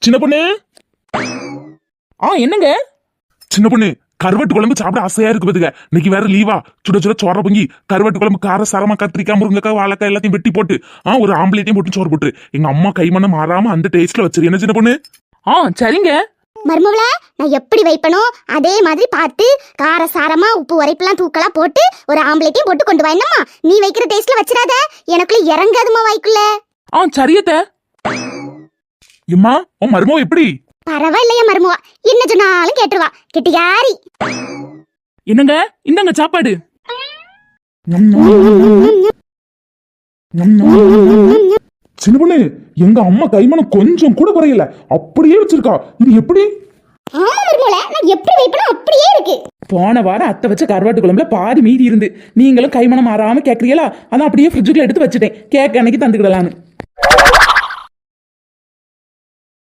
சின்ன பொண்ணு. என்னங்க சின்ன பொண்ணு, கருவாட்டு குழம்பு சாப்பிட ஆசையா இருக்கு பாத்துக்க. இன்னைக்கு வேற லீவா. சுட சுட சோற பொங்கி கருவாட்டு குழம்பு கார சாரமா கத்திரிக்காய் முருங்கக்காய் வாழைக்காய் எல்லாத்தையும் வெட்டி போட்டு ஒரு ஆம்பளைட்டையும் போட்டு சோறு போட்டு எங்க அம்மா கைமணம் மாறாம அந்த டேஸ்ட்ல வச்சிரு. என்ன சின்ன பொண்ணு? சரிங்க மருமவள. நான் எப்படி வைப்பனோ அதே மாதிரி பார்த்து கார சாரமா உப்பு உரைப்பெல்லாம் தூக்கலா போட்டு ஒரு ஆம்பளைட்டையும் போட்டு கொண்டு வா. என்னம்மா நீ வைக்கிற டேஸ்ட்ல வச்சிடாத, எனக்குள்ள இறங்காதுமா வாய்க்குள்ள. சரியத்த. எம்மா உன் மருமவ எப்படி? பரவாயில்லையா மருமவா, என்ன சொன்னாலும் கேட்டுருவா. கெட்டியாரி. என்னங்க இந்தங்க சாப்பாடு. சின்ன பொண்ணு, எங்க அம்மா கைமணம் கொஞ்சம் கூட குறையல, அப்படியே வச்சிருக்கா. இது எப்படி? ஆமா மருமவள, நான் எப்படி வைப்பனோ அப்படியே இருக்கு. போன வாரம் அத்தை வச்ச கருவாட்டு குழம்புல பாதி மீதி இருந்து நீங்களும் கைமணம் மாறாம கேக்குறீங்களா? அதான் அப்படியே ஃப்ரிட்ஜுக்குள்ள எடுத்து வச்சுட்டேன். கேக்க அன்னைக்கு தந்துக்கிடலான்னு.